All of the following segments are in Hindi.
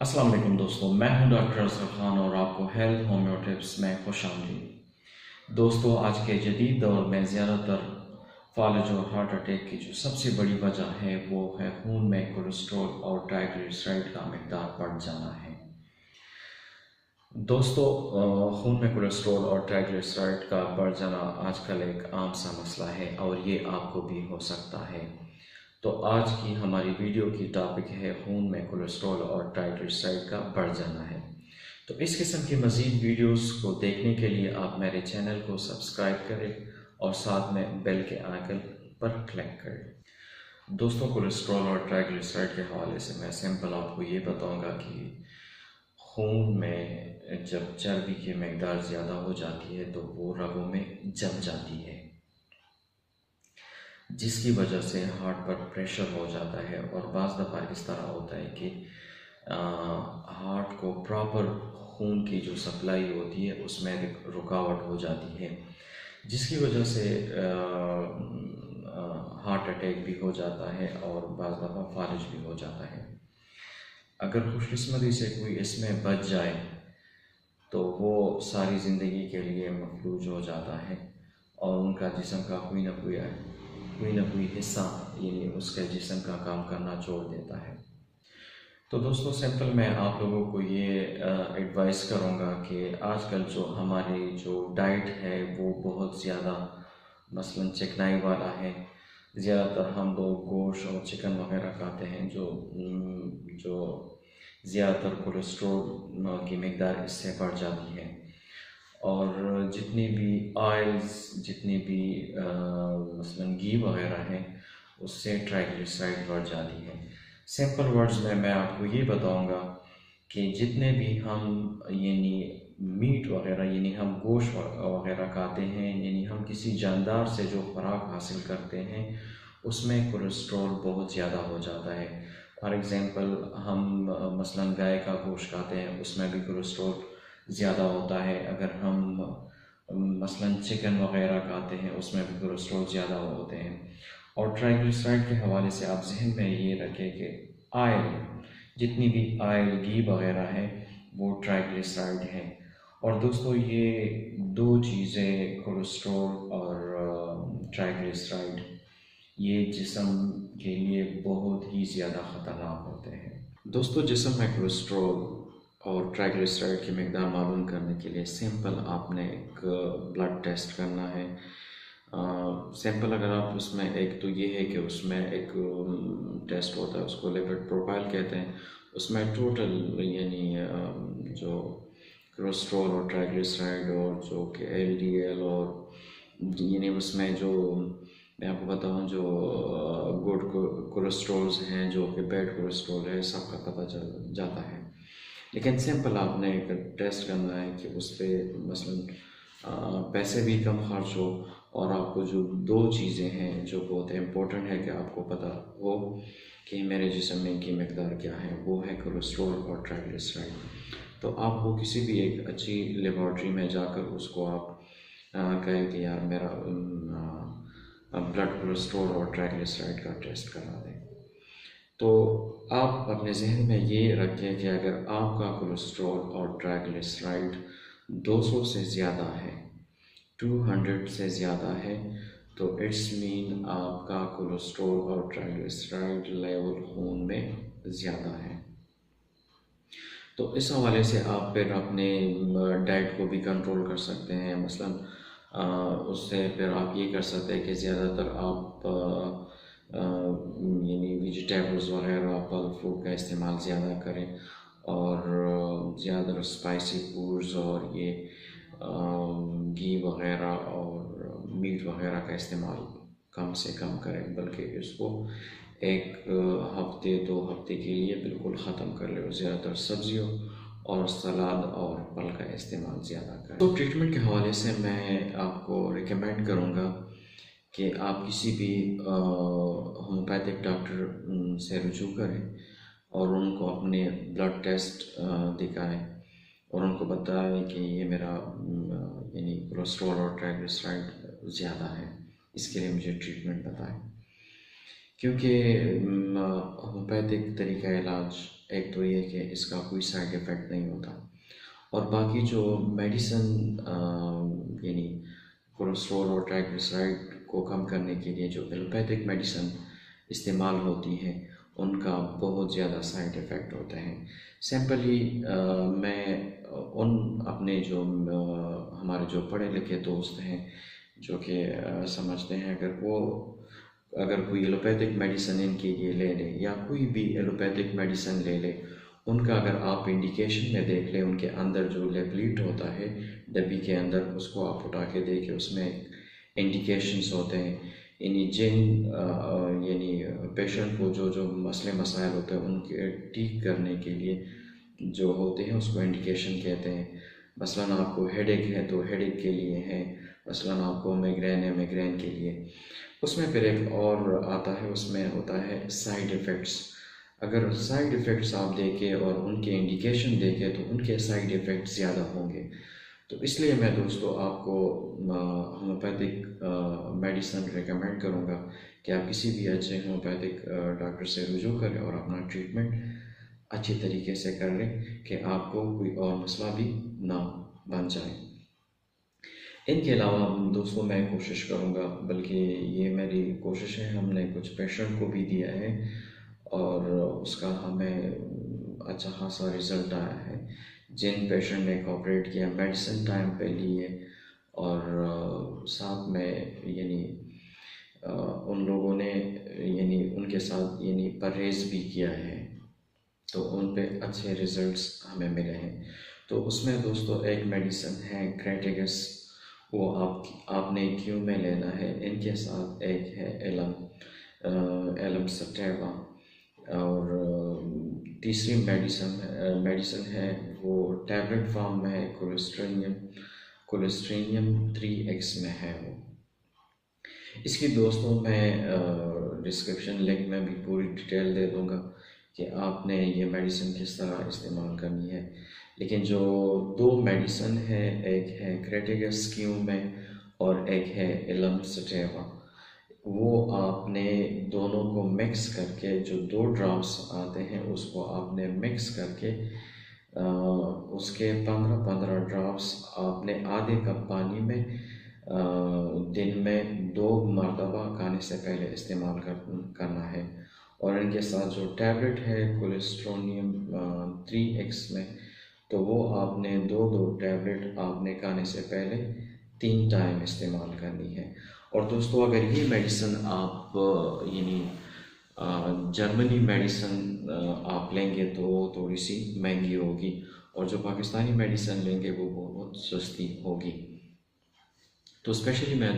अस्सलाम वालेकुम दोस्तों, मैं हूं डॉक्टर असरफ खान और आपको हेल्थ होम्यो टिप्स में खुशामदीद। दोस्तों, आज के जदीद दौर में ज़्यादातर फालज और हार्ट अटैक की जो सबसे बड़ी वजह है वो है खून में कोलेस्ट्रॉल और ट्राइग्लिसराइड का मिकदार बढ़ जाना है। दोस्तों, खून में कोलेस्ट्रॉल और ट्राइग्लिसराइड का बढ़ जाना आजकल एक आम सा मसला है और ये आपको भी हो सकता है। तो आज की हमारी वीडियो की टॉपिक है खून में कोलेस्ट्रॉल और ट्राइग्लिसराइड का बढ़ जाना है। तो इस किस्म की मज़ीद वीडियोस को देखने के लिए आप मेरे चैनल को सब्सक्राइब करें और साथ में बेल के आइकन पर क्लिक करें। दोस्तों, कोलेस्ट्रॉल और ट्राइग्लिसराइड के हवाले से मैं सिंपल आपको ये बताऊंगा कि खून में जब चर्बी की मकदार ज़्यादा हो जाती है तो वो रगों में जम जाती है, जिसकी वजह से हार्ट पर प्रेशर हो जाता है और बाज़ दफ़ा इस तरह होता है कि हार्ट को प्रॉपर खून की जो सप्लाई होती है उसमें रुकावट हो जाती है, जिसकी वजह से हार्ट अटैक भी हो जाता है और बाज़ दफ़ा फालिज भी हो जाता है। अगर खुशकिस्मती से कोई इसमें बच जाए तो वो सारी ज़िंदगी के लिए मफलूज हो जाता है और उनका जिस्म का कोई ना कोई हिस्सा यानी उसके जिस्म का काम करना छोड़ देता है। तो दोस्तों, सिंपल मैं आप लोगों को ये एडवाइस करूँगा कि आजकल जो हमारी जो डाइट है वो बहुत ज़्यादा मसलन चिकनाई वाला है। ज़्यादातर हम लोग गोश्त और चिकन वगैरह खाते हैं जो ज़्यादातर कोलेस्ट्रॉल की मकदार इससे बढ़ जाती है और जितनी भी ऑयल्स जितनी भी मसलन घी वगैरह है उससे ट्राइग्लिसराइड बढ़ जाती है। सिंपल वर्ड्स में मैं आपको ये बताऊंगा कि जितने भी हम यानी मीट वगैरह यानी हम गोश्त वगैरह खाते हैं, यानी हम किसी जानदार से जो खुराक हासिल करते हैं उसमें कोलेस्ट्रॉल बहुत ज़्यादा हो जाता है। फॉर एग्ज़ाम्पल हम मसलन गाय का गोश्त खाते हैं उसमें भी कोलेस्ट्रॉल ज़्यादा होता है। अगर हम मसलन चिकन वगैरह खाते हैं उसमें भी कोलेस्ट्रॉल ज़्यादा होते हैं। और ट्राइग्लिसराइड के हवाले से आप जहन में ये रखें कि ऑयल जितनी भी ऑयल घी वगैरह है वो ट्राइग्लिसराइड है। और दोस्तों, ये दो चीज़ें कोलेस्ट्रॉल और ट्राइग्लिसराइड ये जिस्म के लिए बहुत ही ज़्यादा ख़तरनाक होते हैं। दोस्तों, जिस्म में कोलेस्ट्रॉल और ट्राइग्लिसराइड की मकदार मालूम करने के लिए सिंपल आपने एक ब्लड टेस्ट करना है। सिंपल अगर आप उसमें एक तो ये है कि उसमें एक टेस्ट होता है उसको लिपिड प्रोफाइल कहते हैं। उसमें टोटल यानी जो कोलेस्ट्रॉल और ट्राइग्लिसराइड और जो कि एलडीएल और यानी उसमें जो मैं आपको बताऊं जो गुड कोलेस्ट्रॉल्स हैं जो कि बैड कोलेस्ट्रॉल है सबका पता चल जाता है। लेकिन सिंपल आपने एक टेस्ट करना है कि उस पर मसलन पैसे भी कम खर्च हो और आपको जो दो चीज़ें हैं जो बहुत इम्पोर्टेंट है कि आपको पता हो कि मेरे जिस्म में की मकदार क्या है, वो है कोलेस्ट्रॉल और ट्राइग्लिसराइड। तो आप वो किसी भी एक अच्छी लेबॉर्ट्री में जाकर उसको आप कहें कि यार मेरा ब्लड कोलेस्ट्रॉल और ट्राइग्लिसराइड का टेस्ट करा दें। तो आप अपने जहन में ये रखें कि अगर आपका कोलेस्ट्रॉल और ट्राइग्लिसराइड 200 से ज़्यादा है, 200 से ज़्यादा है, तो इट्स मीन आपका कोलेस्ट्रॉल और ट्राइग्लिसराइड लेवल खून में ज़्यादा है। तो इस हवाले से आप फिर अपने डाइट को भी कंट्रोल कर सकते हैं। मसलन उससे फिर आप ये कर सकते हैं कि ज़्यादातर आप यानी वेजिटेबल्स वगैरह फल फ्रूट का इस्तेमाल ज़्यादा करें और ज़्यादा स्पाइसी फूड्स और ये घी वगैरह और मीट वगैरह का इस्तेमाल कम से कम करें, बल्कि इसको एक हफ्ते 2 हफ्ते के लिए बिल्कुल ख़त्म कर ले। ज़्यादातर सब्जियों और सलाद और फल का इस्तेमाल ज़्यादा करें। तो ट्रीटमेंट के हवाले से मैं आपको रिकमेंड करूँगा कि आप किसी भी होम्योपैथिक डॉक्टर से रुजू करें और उनको अपने ब्लड टेस्ट दिखाएं और उनको बताएं कि ये मेरा यानी कोलेस्ट्रॉल और ट्राइग्लिसराइड ज़्यादा है, इसके लिए मुझे ट्रीटमेंट बताएं। क्योंकि होम्योपैथिक तरीका इलाज एक तो ये कि इसका कोई साइड इफ़ेक्ट नहीं होता, और बाकी जो मेडिसिन यानी कोलेस्ट्रॉल और ट्राइग्लिसराइड को कम करने के लिए जो एलोपैथिक मेडिसिन इस्तेमाल होती हैं उनका बहुत ज़्यादा साइड इफ़ेक्ट होते हैं। सिंपली मैं उन अपने जो हमारे जो पढ़े लिखे दोस्त हैं जो कि समझते हैं अगर कोई एलोपैथिक मेडिसिन इनके लिए ले ले या कोई भी एलोपैथिक मेडिसिन ले ले, उनका अगर आप इंडिकेशन में देख लें, उनके अंदर जो लेफलेट होता है डब्बी के अंदर, उसको आप उठा के देखें, उसमें इंडिकेशंस होते हैं यानी पेशेंट को जो जो मसले मसाइल होते हैं उनके ठीक करने के लिए जो होते हैं उसको इंडिकेशन कहते हैं। मसलन आपको हेडेक है तो हेडेक के लिए है, मसलन आपको माइग्रेन है माइग्रेन के लिए। उसमें फिर एक और आता है, उसमें होता है साइड इफ़ेक्ट्स। अगर साइड इफ़ेक्ट्स आप देखें और उनके इंडिकेशन देखें तो उनके साइड इफ़ेक्ट्स ज़्यादा होंगे। तो इसलिए मैं दोस्तों आपको होम्योपैथिक मेडिसिन रिकमेंड करूँगा कि आप किसी भी अच्छे होम्योपैथिक डॉक्टर से रुजू करें और अपना ट्रीटमेंट अच्छे तरीके से कर लें कि आपको कोई और मसला भी ना बन जाए। इनके अलावा दोस्तों मैं कोशिश करूँगा, बल्कि ये मेरी कोशिश है, हमने कुछ पेशेंट को भी दिया है और उसका हमें अच्छा खासा रिज़ल्ट आया है। जिन पेशेंट ने कोऑपरेट किया, मेडिसिन टाइम पे लिए और साथ में यानी उन लोगों ने यानी उनके साथ यानी परहेज़ भी किया है, तो उन पे अच्छे रिज़ल्ट्स हमें मिले हैं। तो उसमें दोस्तों एक मेडिसिन है क्रेटिगस, वो आपने क्यों में लेना है। इनके साथ एक है एलम सटेवा, और तीसरी मेडिसिन है वो टैबलेट फॉर्म में है, कोलेस्ट्रेनियम 3x में है वो। इसकी दोस्तों मैं डिस्क्रिप्शन लिंक में भी पूरी डिटेल दे दूँगा कि आपने ये मेडिसिन किस तरह इस्तेमाल करनी है। लेकिन जो दो मेडिसिन है, एक है क्रेटिगस क्यू में और एक है एलम सटेवा, वो आपने दोनों को मिक्स करके, जो 2 ड्रॉप्स आते हैं उसको आपने मिक्स करके उसके 15-15 ड्रॉप्स आपने आधे कप पानी में दिन में 2 मरतबा खाने से पहले इस्तेमाल करना है। और इनके साथ जो टैबलेट है कोलेस्ट्रोनियम 3x में, तो वो आपने 2-2 टैबलेट आपने खाने से पहले 3 टाइम इस्तेमाल करनी है। और दोस्तों अगर ये मेडिसिन आप यानी जर्मनी मेडिसिन आप लेंगे तो थोड़ी सी महंगी होगी, और जो पाकिस्तानी मेडिसिन लेंगे वो बहुत सस्ती होगी। तो स्पेशली मैं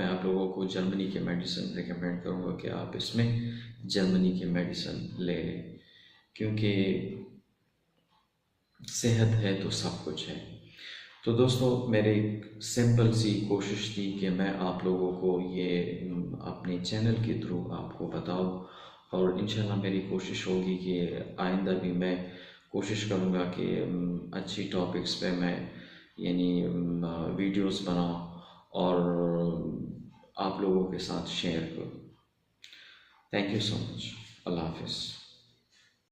आप लोगों को जर्मनी के मेडिसिन रिकमेंड करूँगा कि आप इसमें जर्मनी के मेडिसिन ले लें, क्योंकि सेहत है तो सब कुछ है। तो दोस्तों मेरी सिंपल सी कोशिश थी कि मैं आप लोगों को ये अपने चैनल के थ्रू आपको बताऊं, और इंशाल्लाह मेरी कोशिश होगी कि आइंदा भी मैं कोशिश करूँगा कि अच्छी टॉपिक्स पे मैं यानी वीडियोस बनाऊं और आप लोगों के साथ शेयर करूं। Thank you so much. अल्लाह हाफिज़।